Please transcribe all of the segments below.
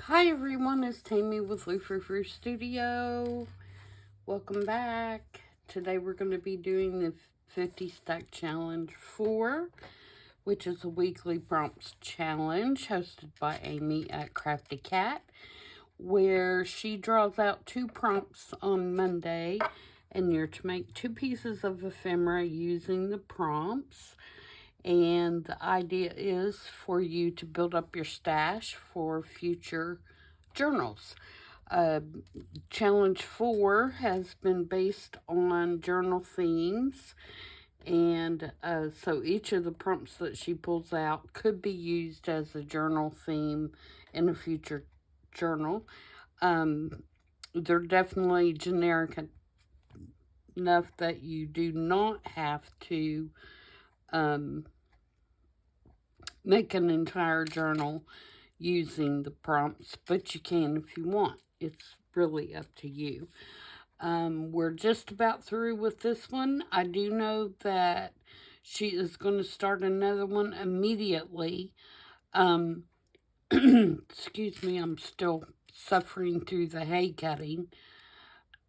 Hi everyone, it's Tammy with Frou-frou Studio. Welcome back. Today we're going to be doing the 50 Stack Challenge 4, which is a weekly prompts challenge hosted by Amy at Crafty Cat, where she draws out 2 prompts on Monday, and you're to make 2 pieces of ephemera using the prompts. And the idea is for you to build up your stash for future journals. Challenge 4 has been based on journal themes, and so each of the prompts that she pulls out could be used as a journal theme in a future journal. They're definitely generic enough that you do not have to make an entire journal using the prompts, but you can if you want. It's really up to you. We're just about through with this one. I do know that she is going to start another one immediately. Excuse me, I'm still suffering through the hay cutting.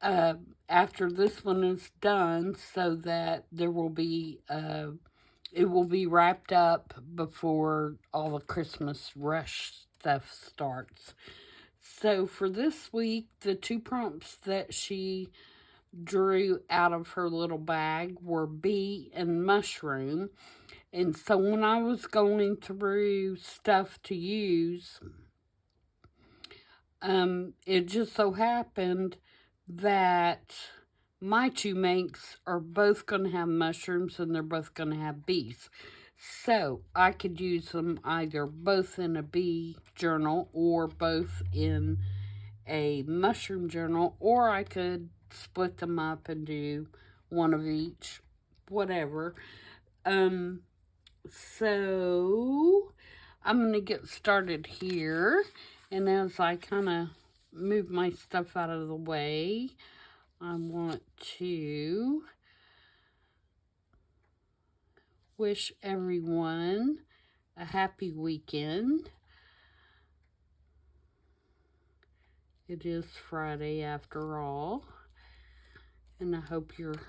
After this one is done, so that there will be it will be wrapped up before all the Christmas rush stuff starts. So for this week, the 2 prompts that she drew out of her little bag were bee and mushroom. And so when I was going through stuff to use, it just so happened that my 2 makes are both going to have mushrooms and they're both going to have bees. So I could use them either both in a bee journal or both in a mushroom journal, or I could split them up and do one of each, whatever. So I'm going to get started here, and as I kind of move my stuff out of the way, I want to wish everyone a happy weekend. It is Friday after all, and I hope you're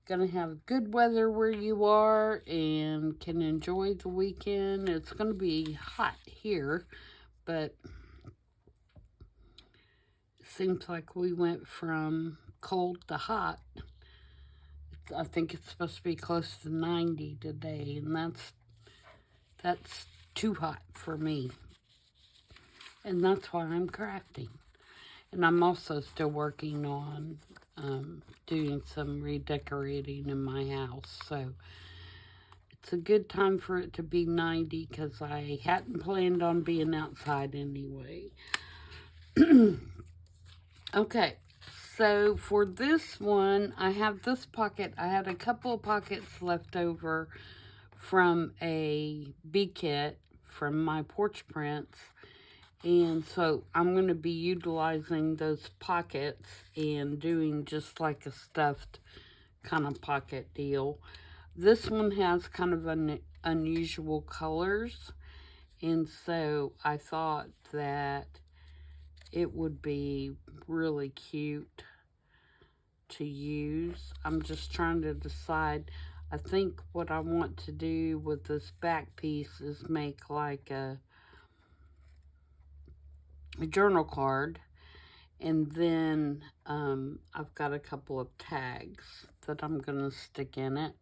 going to have good weather where you are and can enjoy the weekend. It's going to be hot here, but it seems like we went from cold to hot. I think it's supposed to be close to 90 today, and that's too hot for me. And that's why I'm crafting. And I'm also still working on doing some redecorating in my house. So it's a good time for it to be 90 because I hadn't planned on being outside anyway. Okay, so for this one, I have this pocket. I had a couple of pockets left over from a bee kit from my porch prints. And so I'm going to be utilizing those pockets and doing just like a stuffed kind of pocket deal. This one has kind of unusual colors, and so I thought that it would be really cute to use. I'm just trying to decide. I think what I want to do with this back piece is make like a journal card, and then I've got a couple of tags that I'm gonna stick in it.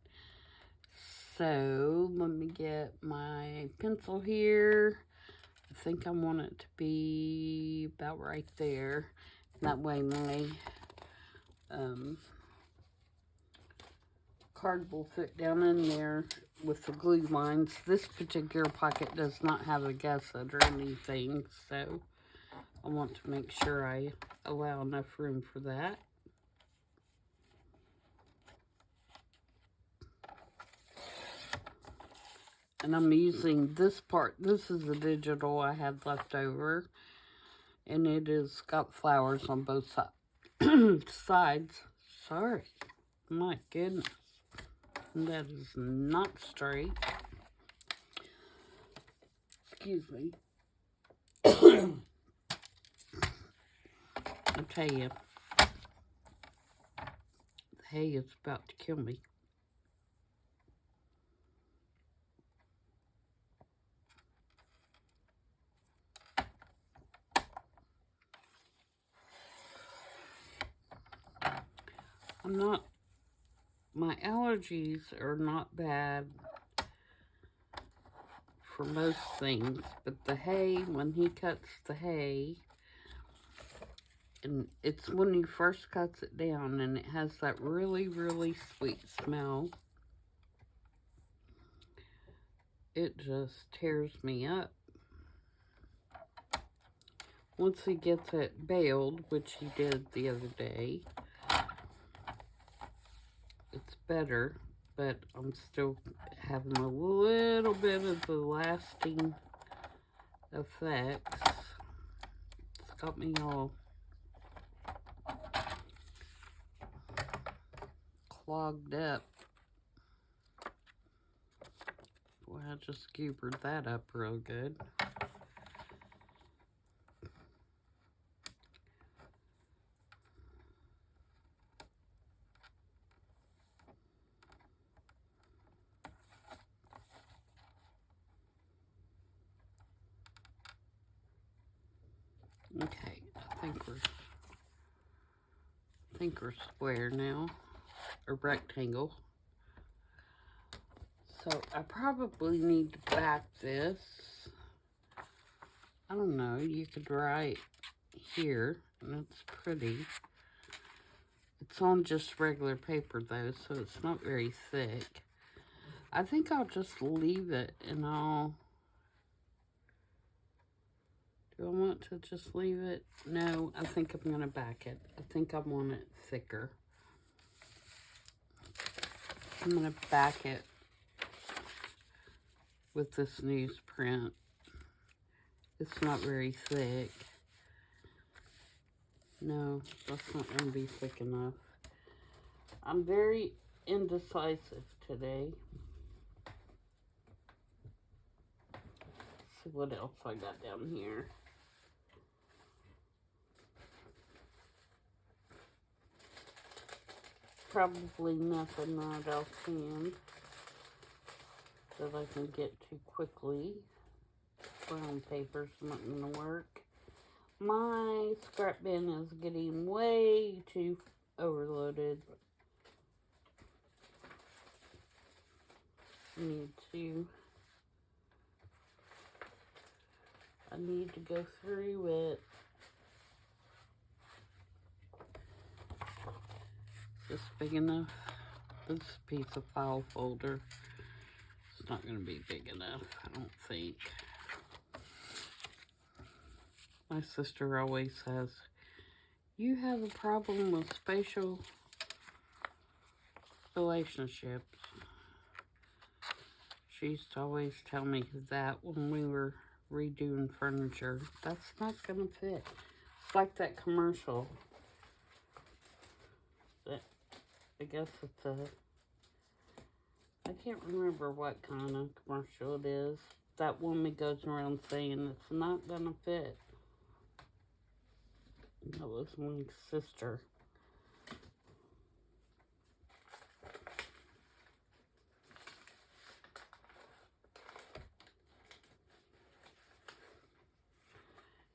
So let me get my pencil here. I think I want it to be about right there. That way my card will fit down in there with the glue lines. This particular pocket does not have a gusset or anything, so I want to make sure I allow enough room for that. And I'm using this part. This is the digital I had left over. And it has got flowers on both sides. Sorry. My goodness. That is not straight. Excuse me. I tell you, the hay is about to kill me. My allergies are not bad for most things, but the hay, when he cuts the hay, and it's when he first cuts it down, and it has that really, really sweet smell. It just tears me up. Once he gets it baled, which he did the other day, it's better, but I'm still having a little bit of the lasting effects. It's got me all clogged up. Boy, I just skewered that up real good. Okay, I think we're square now, or rectangle. So I probably need to back this. I don't know, you could write here, and it's pretty. It's on just regular paper though, so it's not very thick. I think I'll just leave it, and do I want to just leave it? No, I think I'm gonna back it. I think I want it thicker. I'm gonna back it with this newsprint. It's not very thick. No, that's not gonna be thick enough. I'm very indecisive today. Let's see what else I got down here. Probably nothing right offhand that I can get to quickly. Brown paper's not gonna work. My scrap bin is getting way too overloaded. I need to go through it. Is this big enough? This piece of file folder, it's not going to be big enough, I don't think. My sister always says, you have a problem with spatial relationships. She used to always tell me that when we were redoing furniture. That's not going to fit. It's like that commercial. I guess it's I can't remember what kind of commercial it is. That woman goes around saying it's not going to fit. That was my sister.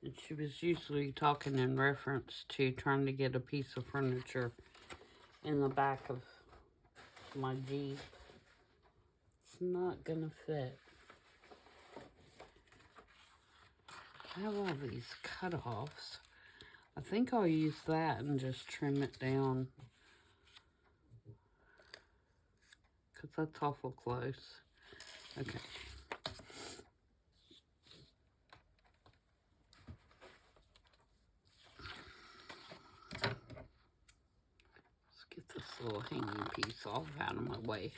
And she was usually talking in reference to trying to get a piece of furniture in the back of my Jeep. It's not gonna fit. I have all these cut-offs. I think I'll use that and just trim it down, because that's awful close. Okay. Get this little hanging piece off out of my way.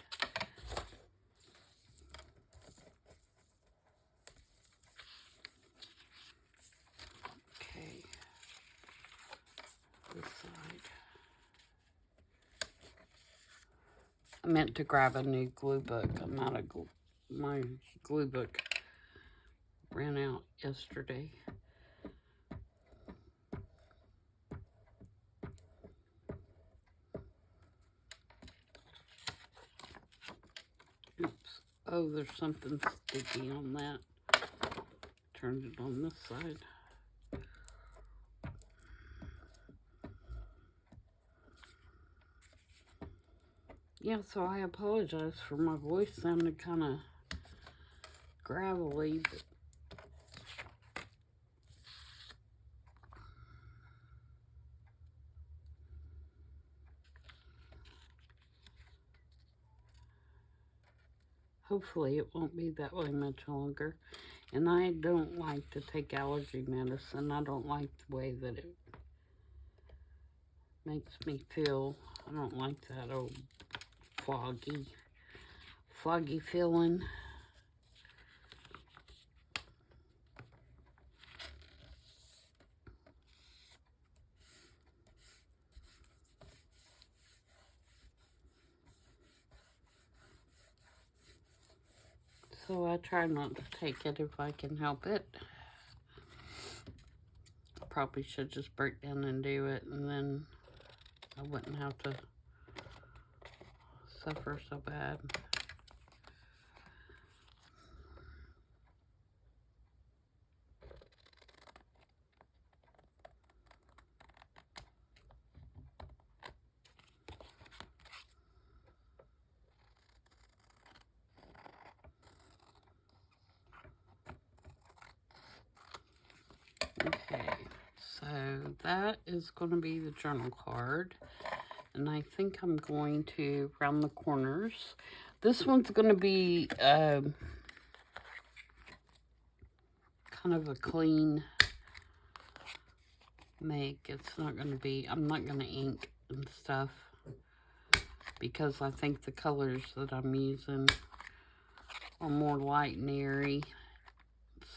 Okay. This side. I meant to grab a new glue book. I'm out of my glue book ran out yesterday. Oh, there's something sticky on that. Turned it on this side. Yeah, so I apologize for my voice sounded kind of gravelly, but hopefully it won't be that way much longer. And I don't like to take allergy medicine. I don't like the way that it makes me feel. I don't like that old foggy feeling. So I try not to take it if I can help it. I probably should just break down and do it, and then I wouldn't have to suffer so bad. Okay, so that is going to be the journal card. And I think I'm going to round the corners. This one's going to be kind of a clean make. It's not going to be, I'm not going to ink and stuff, because I think the colors that I'm using are more light and airy.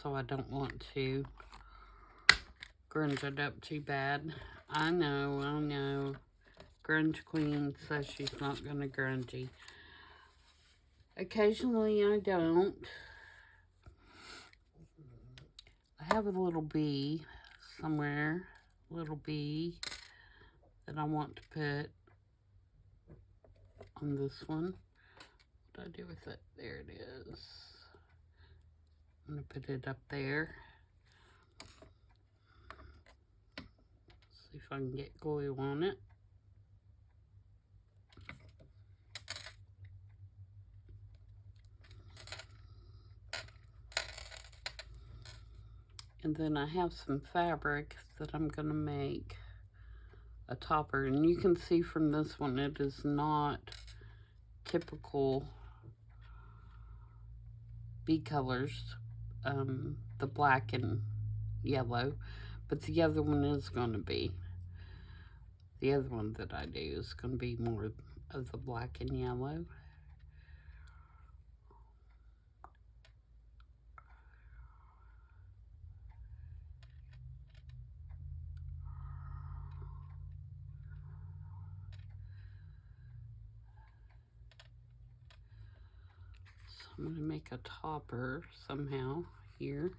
So I don't want to grunge it up too bad. I know. Grunge Queen says she's not going to grungy. Occasionally I don't. I have a little bee somewhere. Little bee that I want to put on this one. What do I do with it? There it is. I'm going to put it up there. See if I can get glue on it. And then I have some fabric that I'm going to make a topper. And you can see from this one, it is not typical bee colors. The black and yellow. But the other one is going to be. The other one that I do is going to be more of the black and yellow. I'm going to make a topper somehow here.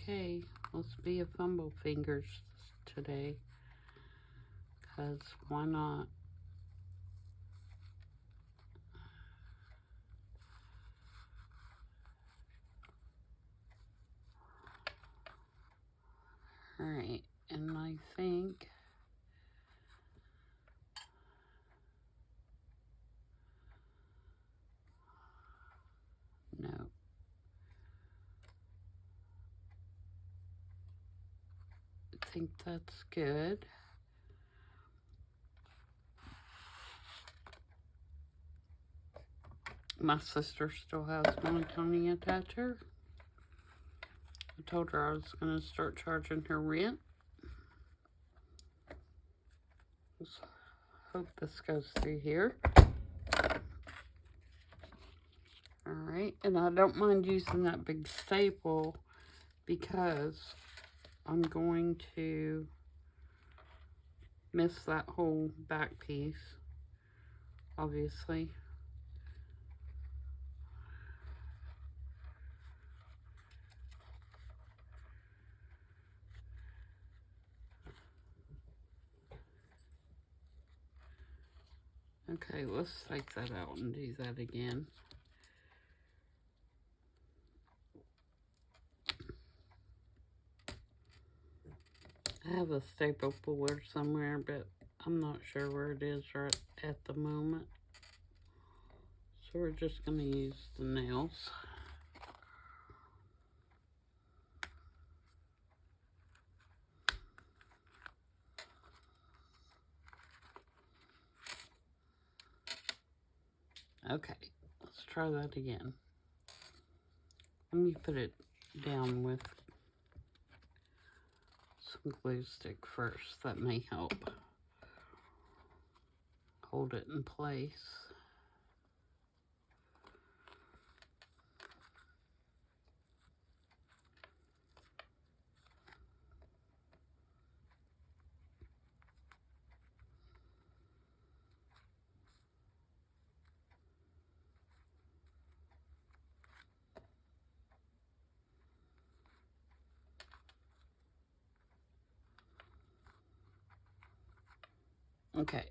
Okay, let's be a fumble fingers today, because why not? Alright, and I think no. I think that's good. My sister still has my Tony attacher. I told her I was going to start charging her rent. Let's hope this goes through here. Alright, and I don't mind using that big staple because I'm going to miss that whole back piece, obviously. Okay, let's take that out and do that again. I have a staple puller somewhere, but I'm not sure where it is right at the moment. So we're just going to use the nails. Okay, let's try that again. Let me put it down with some glue stick first. That may help hold it in place. Okay,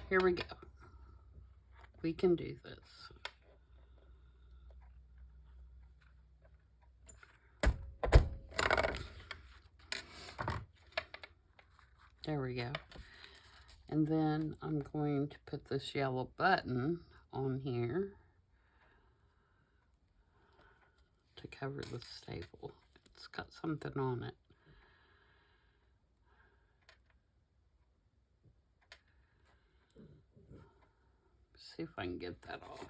here we go. We can do this. There we go. And then I'm going to put this yellow button on here to cover the staple. It's got something on it. See if I can get that off.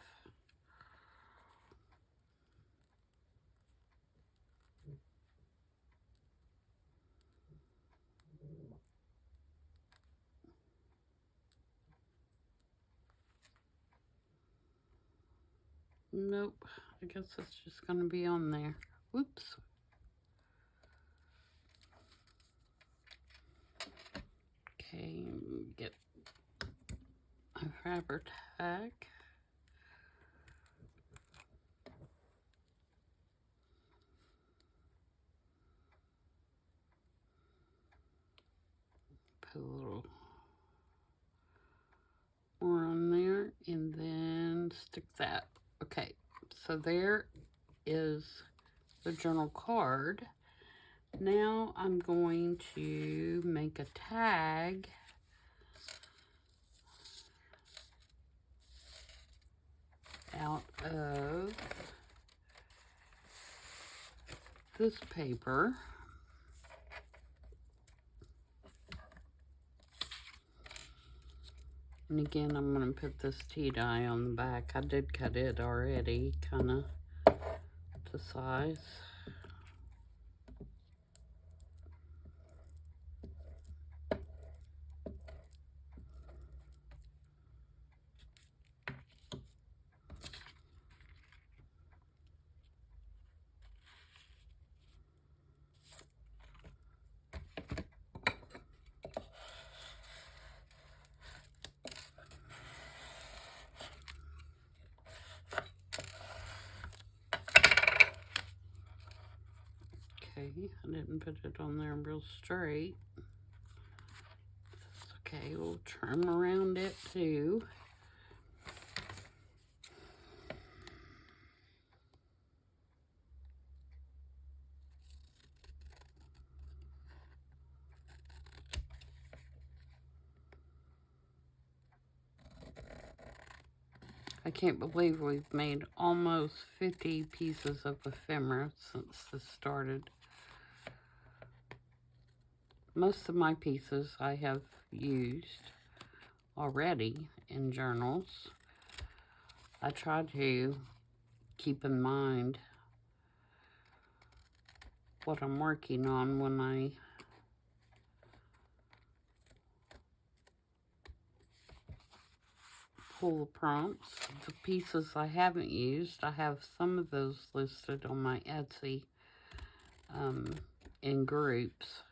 Nope, I guess it's just going to be on there. Whoops. Okay, get a wrapper tag. Put a little more on there and then stick that. Okay, so there is the journal card. Now I'm going to make a tag out of this paper. And again, I'm going to put this tea dye on the back. I did cut it already, kind of to size. Okay, I didn't put it on there real straight. That's okay, we'll trim around it too. I can't believe we've made almost 50 pieces of ephemera since this started. Most of my pieces I have used already in journals. I try to keep in mind what I'm working on when I pull the prompts. The pieces I haven't used, I have some of those listed on my Etsy in groups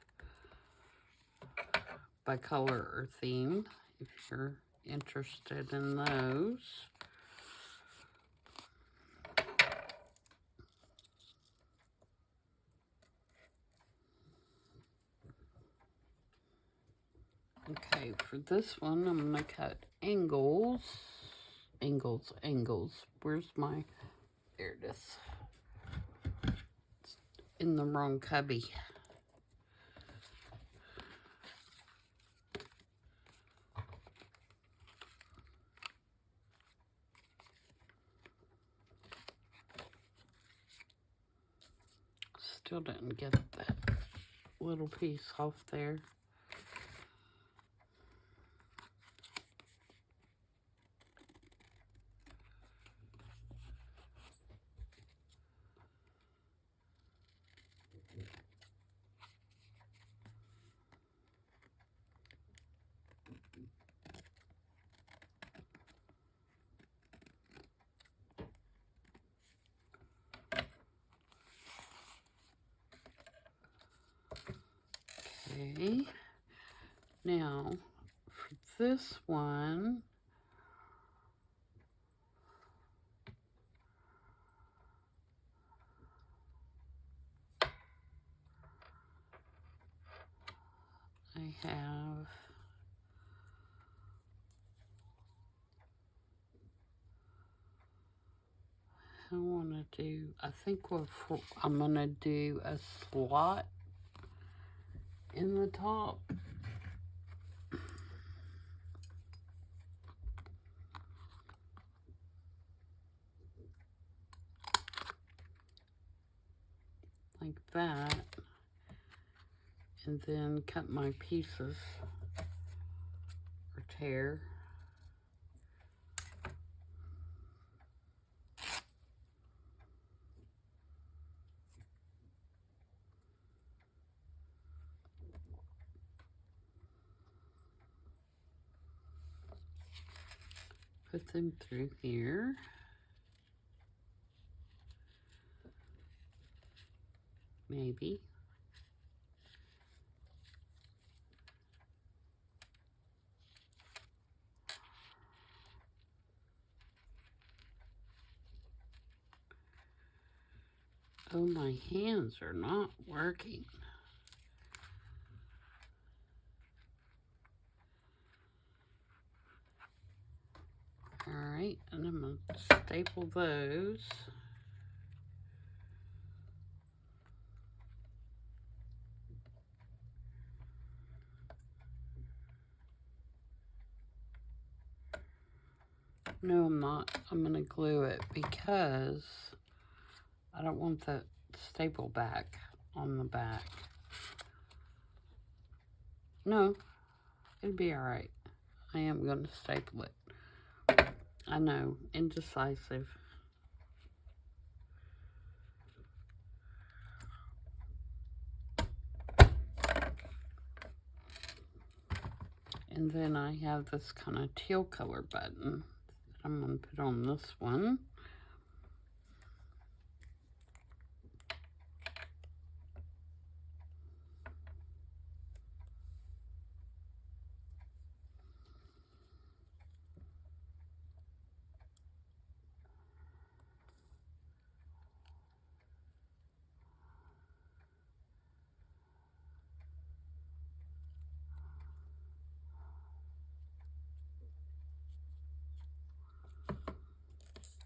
by color or theme, if you're interested in those. Okay, for this one, I'm going to cut angles. Angles. Where's my... There it is. It's in the wrong cubby. Still didn't get that little piece off there. Okay, now for this one, I have I think I'm going to do a slot in the top. Like that. And then cut my pieces or tear. Put them through here. Maybe. Oh, my hands are not working. All right, and I'm going to staple those. No, I'm not. I'm going to glue it because I don't want that staple back on the back. No, it'll be all right. I am going to staple it. I know, indecisive. And then I have this kind of teal color button that I'm going to put on this one.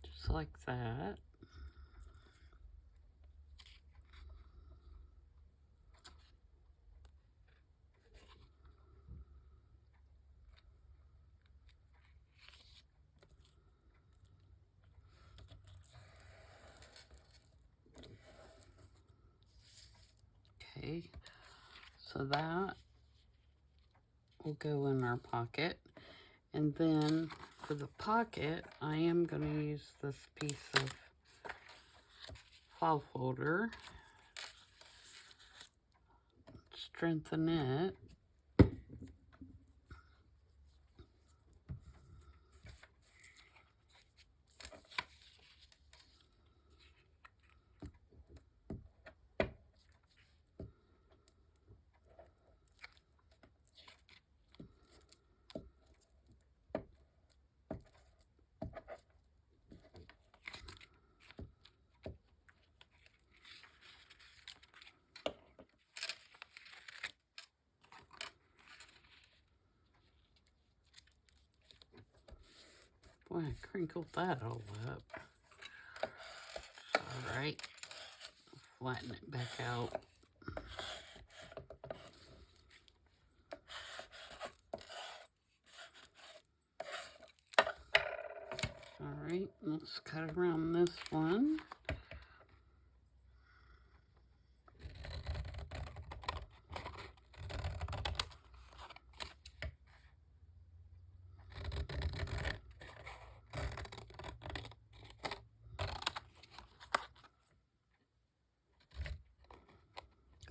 Just like that. Okay, so that will go in our pocket. And then for the pocket, I am going to use this piece of file folder. Strengthen it. Boy, I crinkled that all up. Alright. Flatten it back out. Alright, let's cut around this one.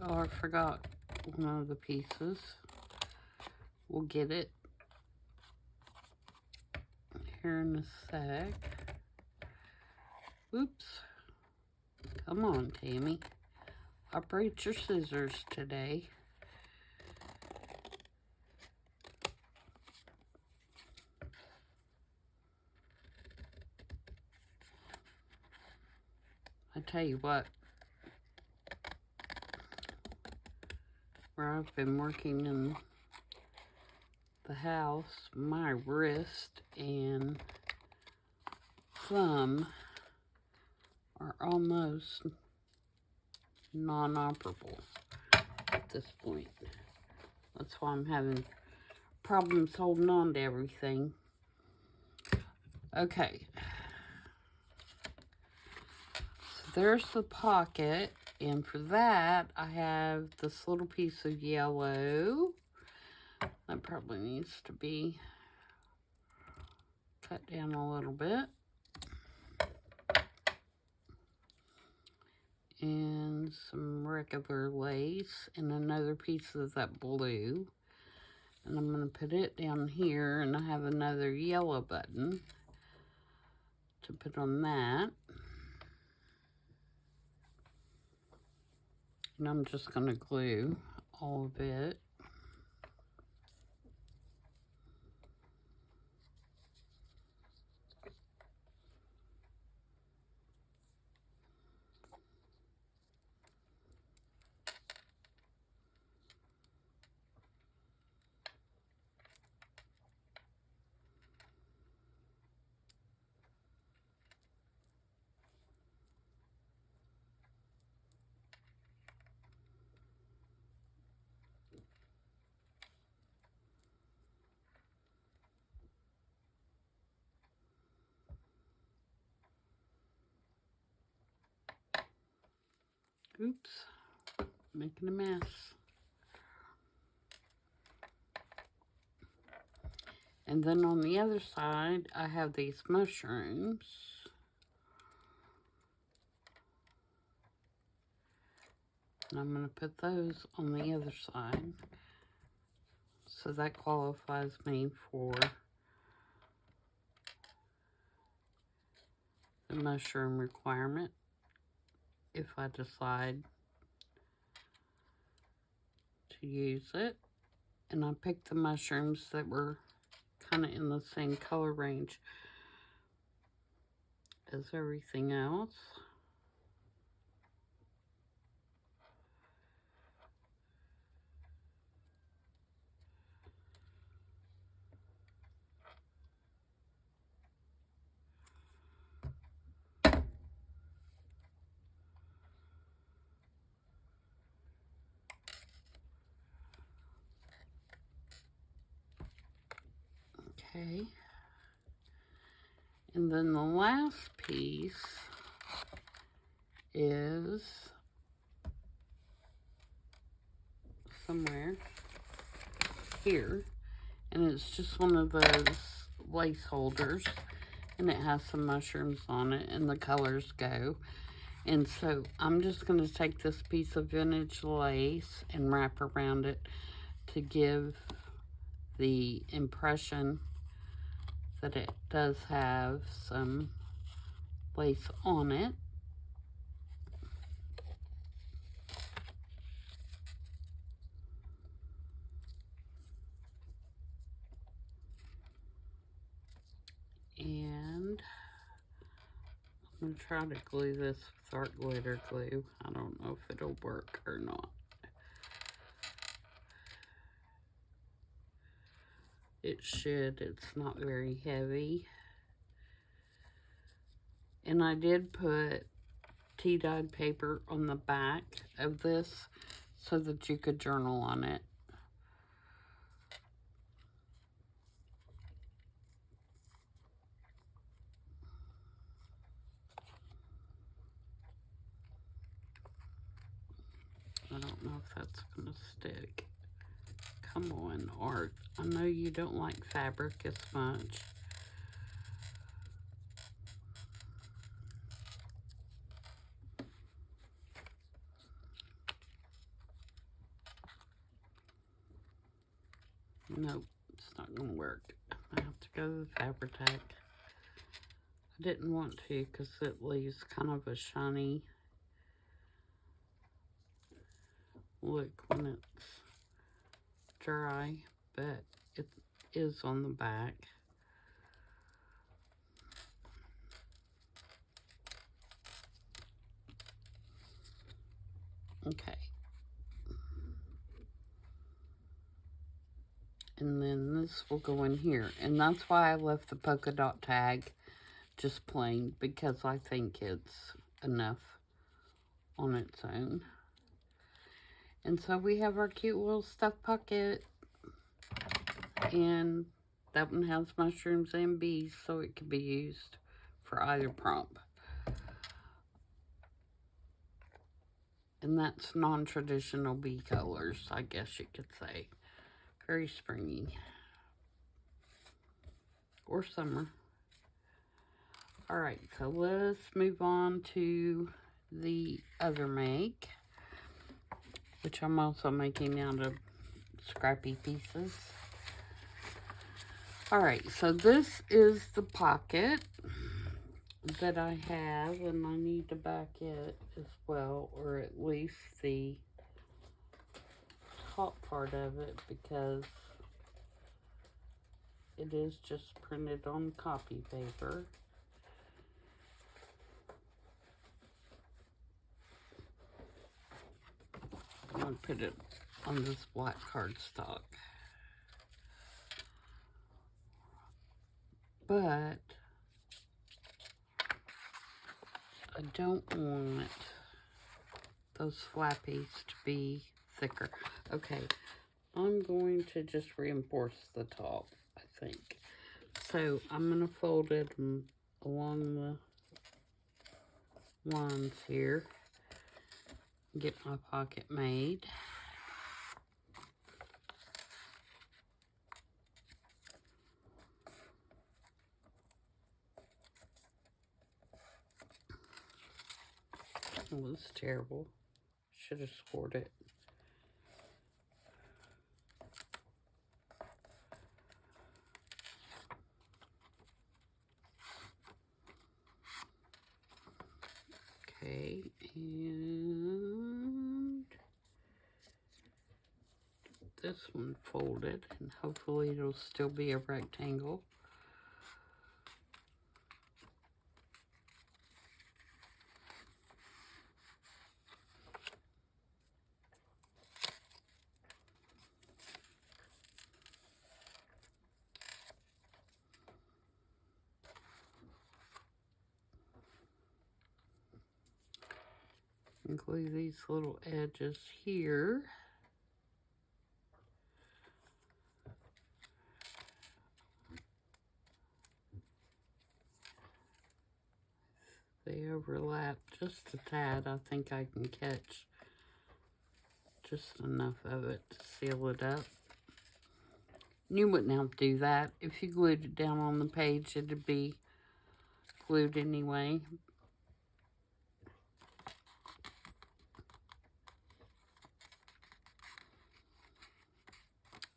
Oh, I forgot one of the pieces. We'll get it here in a sec. Oops. Come on, Tammy. Operate your scissors today. I tell you what, where I've been working in the house, my wrist and thumb are almost non-operable at this point. That's why I'm having problems holding on to everything. Okay. So there's the pocket. And for that, I have this little piece of yellow. That probably needs to be cut down a little bit. And some regular lace and another piece of that blue. And I'm going to put it down here, and I have another yellow button to put on that. And I'm just going to glue all of it. Oops, making a mess. And then on the other side, I have these mushrooms. And I'm going to put those on the other side. So that qualifies me for the mushroom requirement if I decide to use it. And I picked the mushrooms that were kind of in the same color range as everything else. Okay. And then the last piece is somewhere here. And it's just one of those lace holders. And it has some mushrooms on it, and the colors go. And so I'm just going to take this piece of vintage lace and wrap around it to give the impression that it does have some lace on it. And I'm going to try to glue this with art glitter glue. I don't know if it'll work or not. It should. It's not very heavy. And I did put tea-dyed paper on the back of this so that you could journal on it. I don't know if that's going to stick. Come on, art. I know you don't like fabric as much. Nope, it's not going to work. I have to go to the Fabri-Tac. I didn't want to because it leaves kind of a shiny look when it's dry, but it is on the back. Okay. And then this will go in here. And that's why I left the polka dot tag just plain, because I think it's enough on its own. And so we have our cute little stuffed pocket. And that one has mushrooms and bees, so it can be used for either prompt. And that's non-traditional bee colors, I guess you could say. Very springy. Or summer. Alright, so let's move on to the other make, which I'm also making out of scrappy pieces. Alright, so this is the pocket that I have, and I need to back it as well, or at least the top part of it, because it is just printed on copy paper. I'm going to put it on this black cardstock. But I don't want those flappies to be thicker. Okay, I'm going to just reinforce the top, I think. So I'm going to fold it along the lines here. Get my pocket made. It was terrible. Should have scored it. Okay, and this one folded, and hopefully it'll still be a rectangle. Glue these little edges here. They overlap just a tad. I think I can catch just enough of it to seal it up. You wouldn't have to do that. If you glued it down on the page, it'd be glued anyway.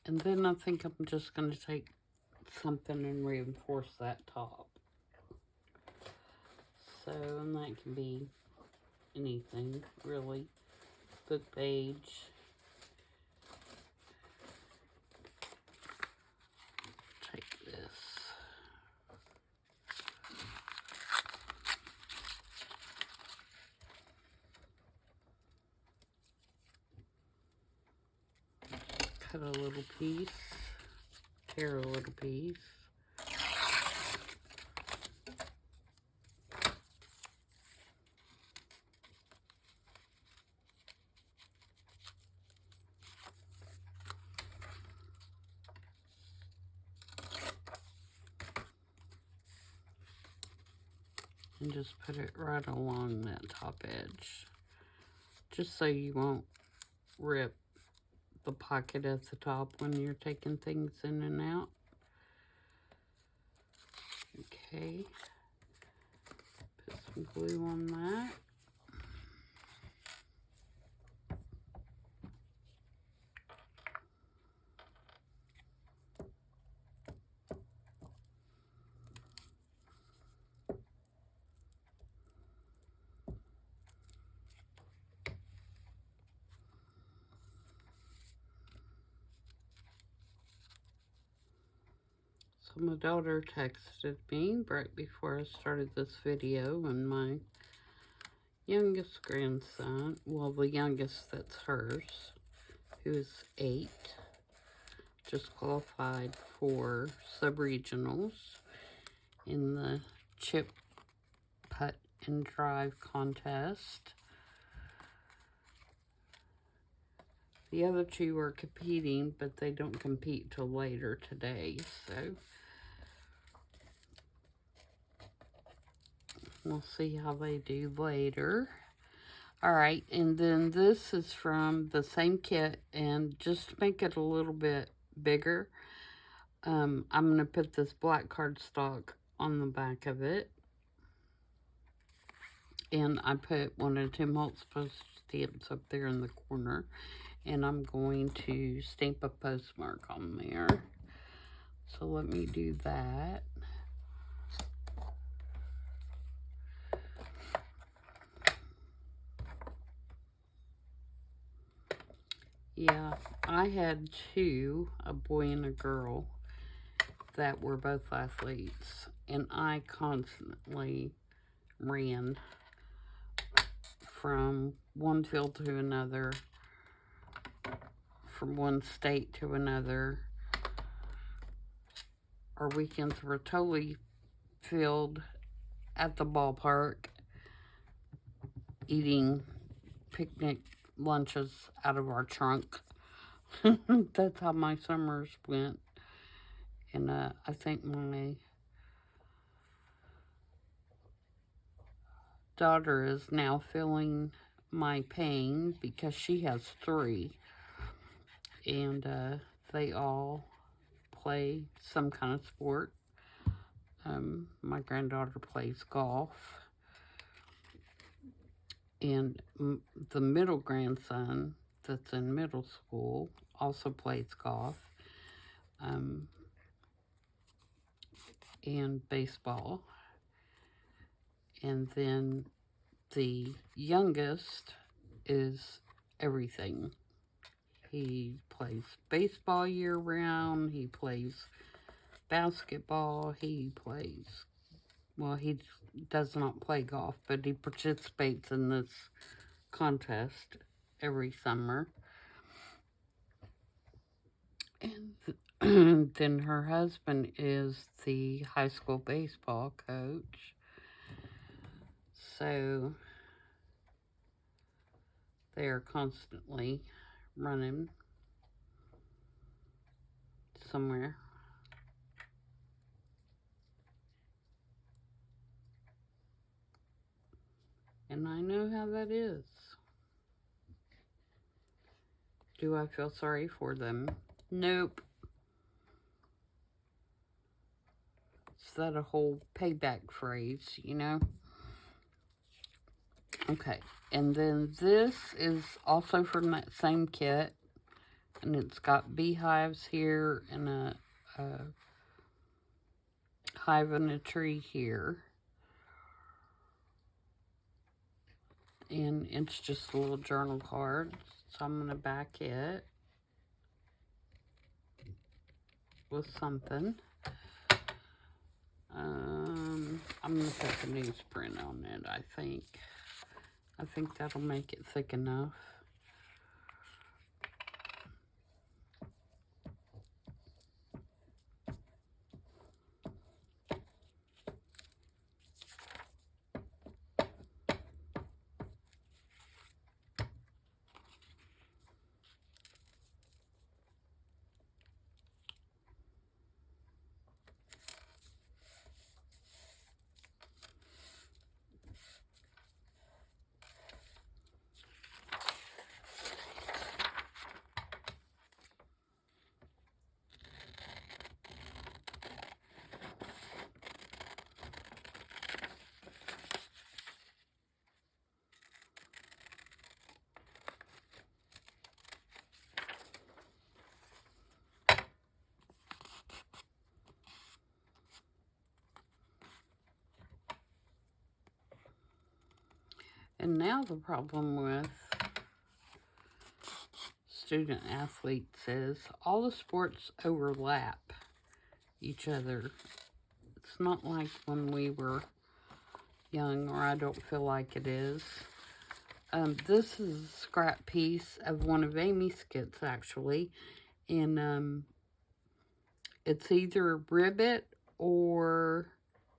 And then I think I'm just going to take something and reinforce that top. So, and that can be anything, really. Book page. Take this. Cut a little piece. Tear a little piece. And just put it right along that top edge. Just so you won't rip the pocket at the top when you're taking things in and out. Okay. Put some glue on that. So my daughter texted me right before I started this video, and my youngest grandson, well, the youngest that's hers, who is 8, just qualified for sub-regionals in the chip putt and drive contest. The other 2 are competing, but they don't compete till later today, so we'll see how they do later. Alright, and then this is from the same kit, and just to make it a little bit bigger, I'm going to put this black cardstock on the back of it. And I put one of Tim Holtz post stamps up there in the corner. And I'm going to stamp a postmark on there. So let me do that. Yeah, I had 2, a boy and a girl, that were both athletes. And I constantly ran from one field to another, from one state to another. Our weekends were totally filled at the ballpark, eating picnic lunches out of our trunk. That's how my summers went. And I think my daughter is now feeling my pain because she has 3. And they all play some kind of sport. My granddaughter plays golf. And the middle grandson that's in middle school also plays golf. And baseball. And then the youngest is everything. He plays baseball year-round. He plays basketball. He plays, well, he does not play golf, but he participates in this contest every summer. And then her husband is the high school baseball coach. So they are constantly running somewhere. And I know how that is. Do I feel sorry for them? Nope. Is that a whole payback phrase, you know? Okay, and then this is also from that same kit. And it's got beehives here and a hive and a tree here. And it's just a little journal card. So I'm going to back it with something. I'm going to put the newsprint on it, I think. I think that'll make it thick enough. And now the problem with student athletes is all the sports overlap each other. It's not like when we were young, or I don't feel like it is. This is a scrap piece of one of Amy's skits, actually. And it's either ribbit or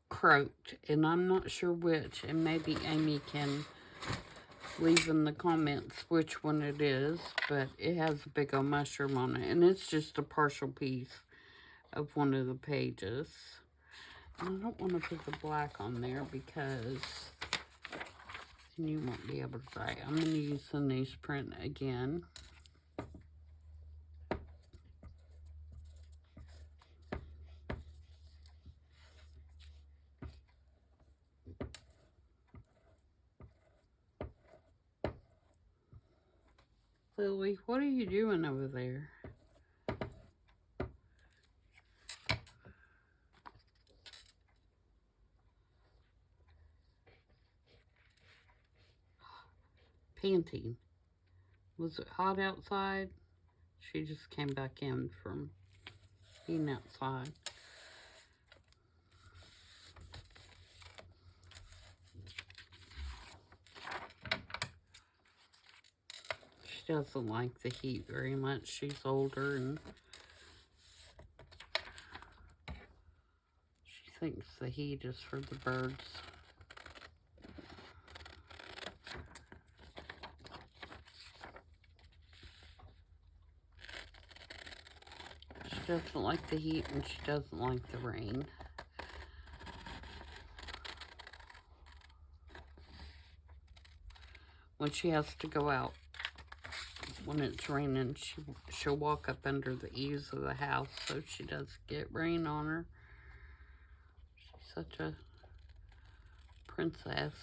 croaked, and I'm not sure which, and maybe Amy can leave in the comments which one it is, but it has a big old mushroom on it, and it's just a partial piece of one of the pages. And I don't want to put the black on there because you won't be able to write. I'm going to use the newsprint again. Lily, what are you doing over there? Panting. Was it hot outside? She just came back in from being outside. She doesn't like the heat very much. She's older and she thinks the heat is for the birds. She doesn't like the heat and she doesn't like the rain. When she has to go out, when it's raining, she'll walk up under the eaves of the house so she doesn't get rain on her. She's such a princess.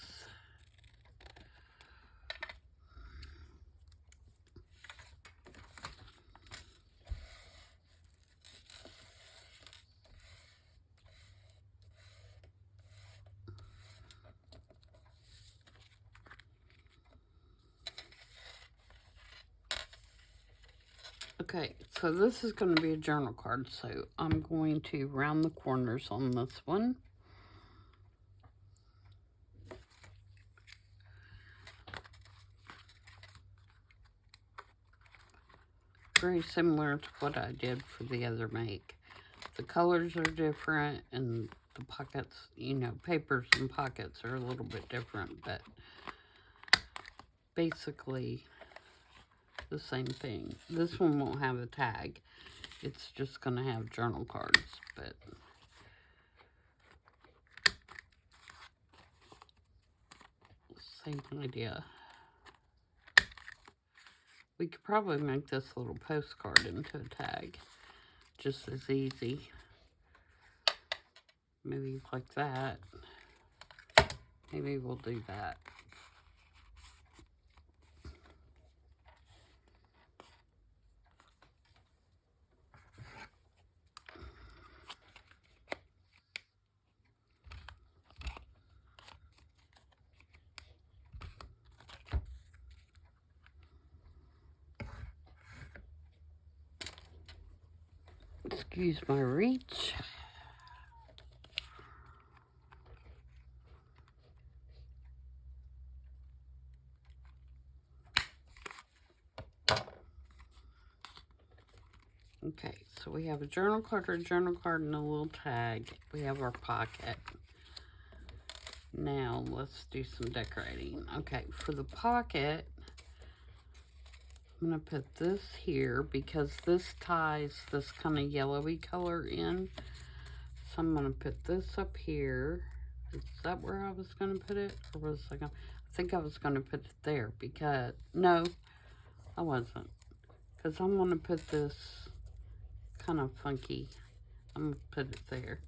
Okay, so this is going to be a journal card, so I'm going to round the corners on this one. Very similar to what I did for the other make. The colors are different, and the pockets, you know, papers and pockets are a little bit different, but basically the same thing. This one won't have a tag. It's just going to have journal cards, but same idea. We could probably make this little postcard into a tag, just as easy. Maybe like that. Maybe we'll do that. Excuse my reach. Okay, so we have a journal card, and a little tag. We have our pocket. Now, let's do some decorating. Okay, for the pocket, I'm going to put this here because this ties this kind of yellowy color in. So I'm going to put this up here. Is that where I was going to put it? Or was I going to? I think I was going to put it there because, no, I wasn't. Because I'm going to put this kind of funky, I'm going to put it there.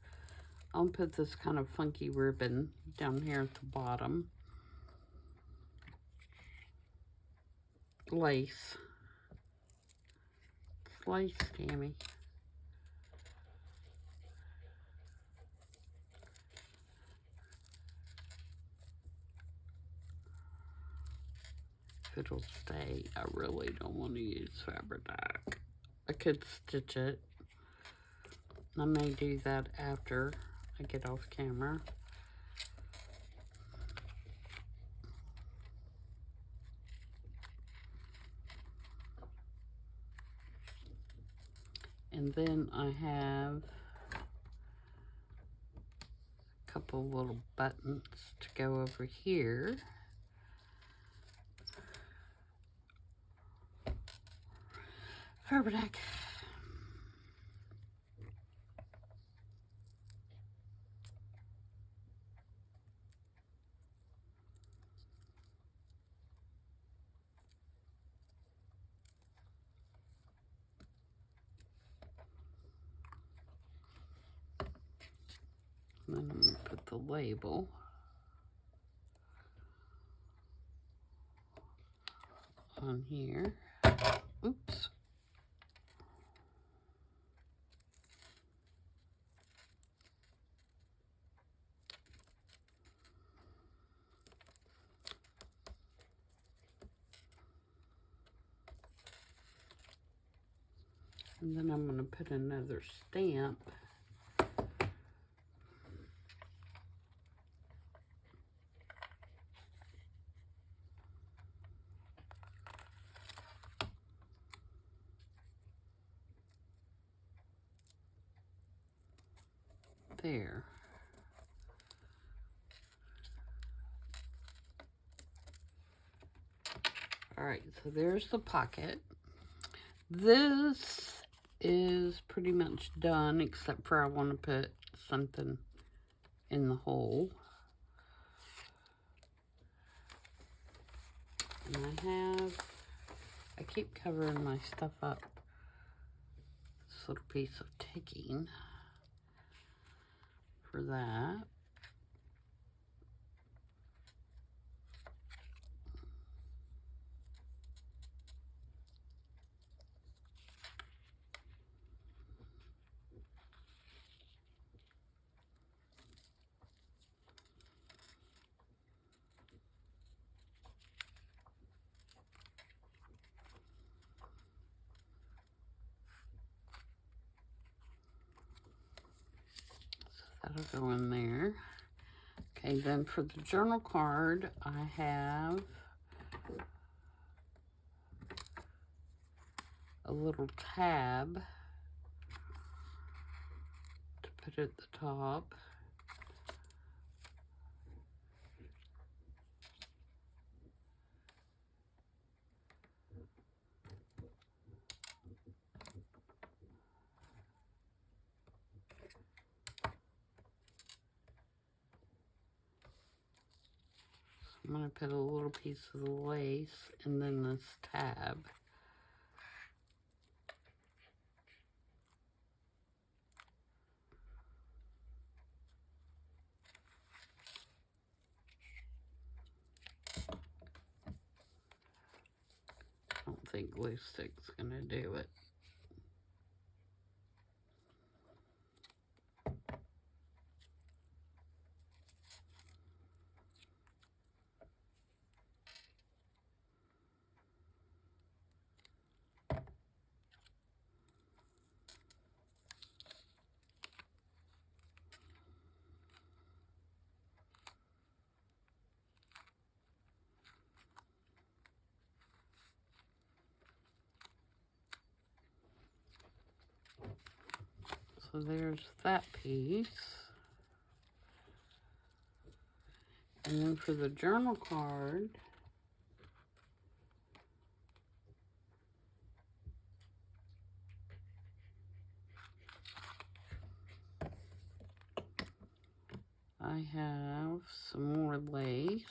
I'll put this kind of funky ribbon down here at the bottom. Lace. It's lace, Tammy. if it'll stay. I really don't want to use Fabri-Tac. I could stitch it. I may do that after I get off camera. And then I have a couple little buttons to go over here. Fabri-Tac. Then I'm going to put the label on here. Oops. And then I'm going to put another stamp there. Alright, so there's the pocket. This is pretty much done, except for I want to put something in the hole. And I keep covering my stuff up. This little piece of ticking for that. That'll go in there. Okay, then for the journal card, I have a little tab to put at the top. I'm going to put a little piece of the lace and then this tab. I don't think glue stick's going to do it. So there's that piece. And then for the journal card, I have some more lace.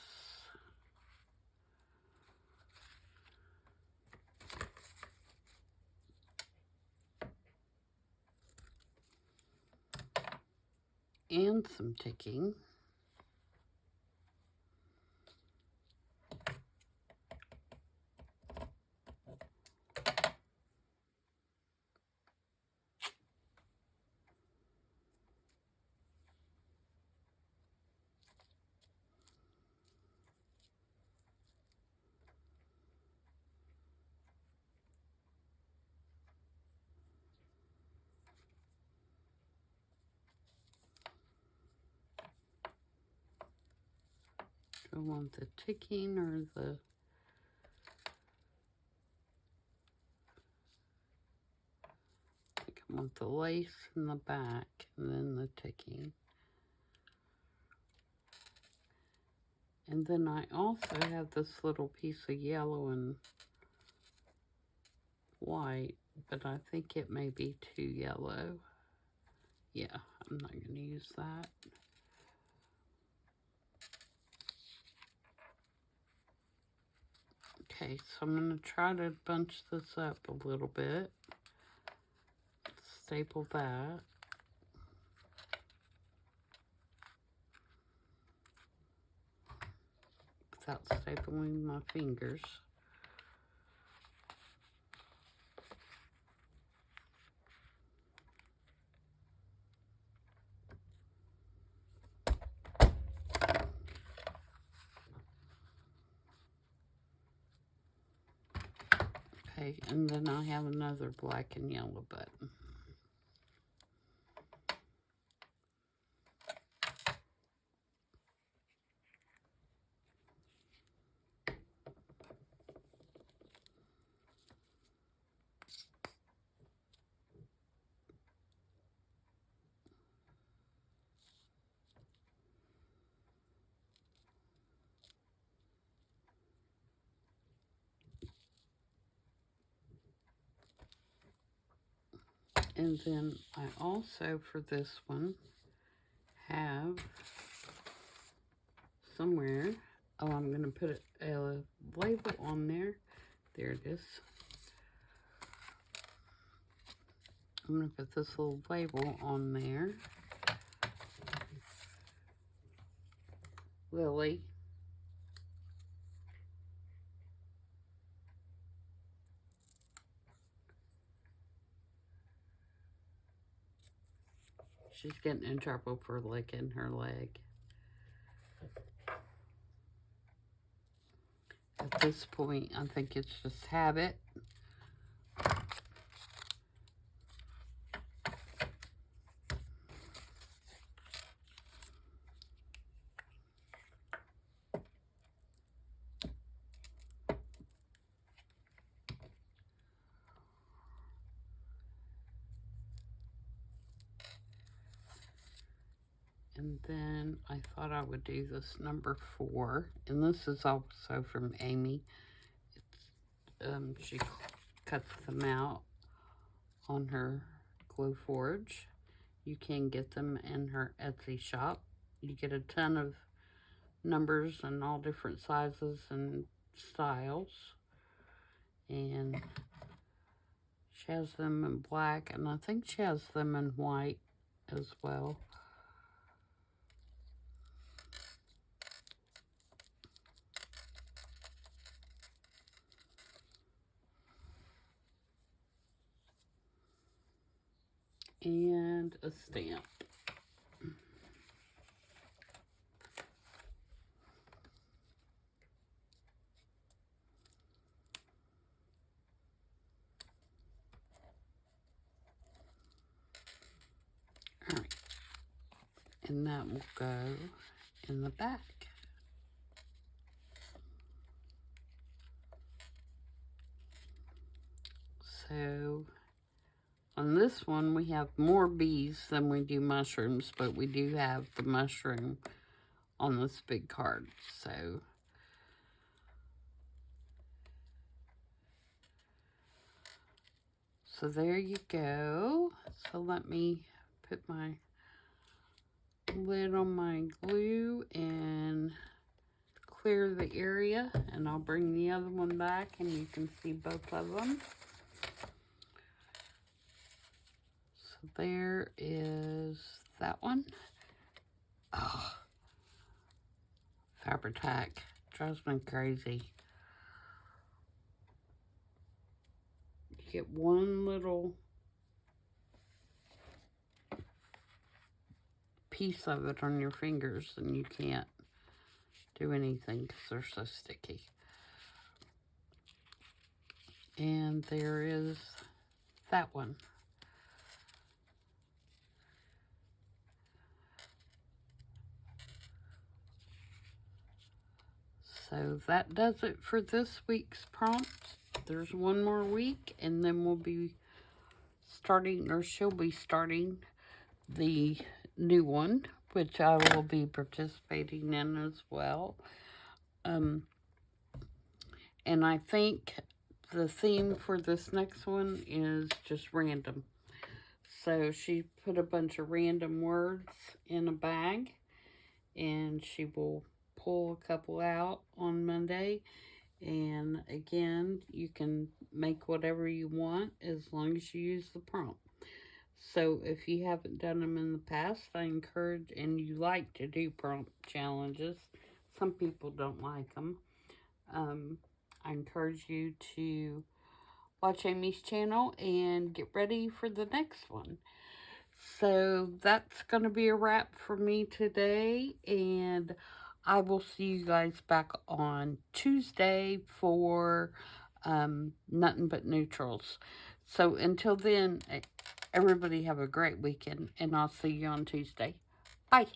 And some ticking. I want the ticking or the... I think I want the lace in the back and then the ticking. And then I also have this little piece of yellow and white, but I think it may be too yellow. Yeah, I'm not going to use that. Okay, so I'm going to try to bunch this up a little bit. Staple that. Without stapling my fingers. Okay, and then I have another black and yellow button. And then I also, for this one, have somewhere, oh, I'm going to put a label on there. There it is. I'm going to put this little label on there. Lily. She's getting in trouble for licking her leg. At this point, I think it's just habit. And then I thought I would do this number 4. And this is also from Amy. She cuts them out on her Glue Forge. You can get them in her Etsy shop. You get a ton of numbers and all different sizes and styles. And she has them in black, and I think she has them in white as well. And a stamp. All right. And that will go in the back. So on this one, we have more bees than we do mushrooms, but we do have the mushroom on this big card. So there you go. So let me put my lid on my glue and clear the area, and I'll bring the other one back and you can see both of them. So there is that one. Oh, Fabri-Tac drives me crazy. You get one little piece of it on your fingers and you can't do anything because they're so sticky. And there is that one. So that does it for this week's prompts. There's one more week, and then we'll be starting, or she'll be starting, the new one, which I will be participating in as well. And I think the theme for this next one is just random. So she put a bunch of random words in a bag, and she will pull a couple out on Monday. And again, you can make whatever you want as long as you use the prompt. So if you haven't done them in the past, I encourage, and you like to do prompt challenges, some people don't like them, I encourage you to watch Amy's channel and get ready for the next one. So that's going to be a wrap for me today, and I will see you guys back on Tuesday for Nothing But Neutrals. So until then, everybody have a great weekend, and I'll see you on Tuesday. Bye.